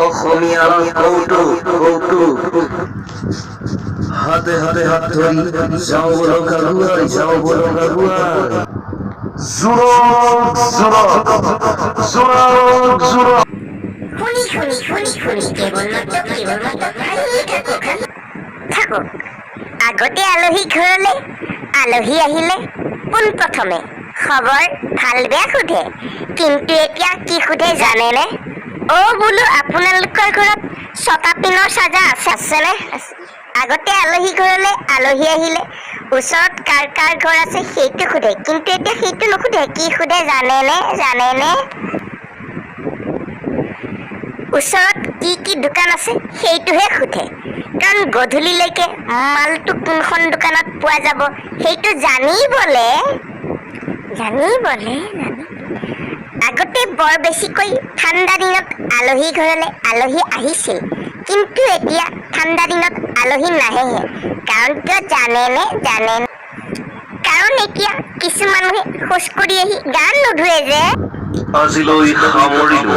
অসমীয়া কৌতুক কৌতুক হাতে হাতে হাত ধৰি যাওঁ বলক আগুৱাই যাওঁ বলক আগুৱাই জোৰক জোৰক জোৰক জোৰক শুনি শুনি শুনি শুনি কেৱল মাত্ৰ থাকক। আগতে আলহী ঘৰলৈ আলহী আহিলে পোনপ্ৰথমে খবৰ ভাল বেয়া সোধে, কিন্তু এতিয়া কি সোধে জানেনে? বোলো আপোনালোকৰ ঘৰত চটাপিনৰ চাজা আছেনে? আগতে আলহী ঘৰলৈ আলহী আহিলে ওচৰত কাৰ কাৰ ঘৰ আছে সেইটো সোধে, কিন্তু এতিয়া সেইটো নুসুধে। কি সোধে জানেনে? ওচৰত কি কি দোকান আছে সেইটোহে সোধে, কাৰণ গধূলিলৈকে মালটো কোনখন দোকানত পোৱা যাব সেইটো জানিবলে আগতে বৰ বেছিকৈ ঠাণ্ডা দিনত আলহী ঘৰলৈ আলহী আহিছিল, কিন্তু এতিয়া ঠাণ্ডা দিনত আলহী নাহেহে। কাৰণ কিয় জানেনে? কাৰণ এতিয়া কিছু মানুহে খোজ কৰি আহি গা নুধুৱে যে। আজিলৈ সামৰিলো।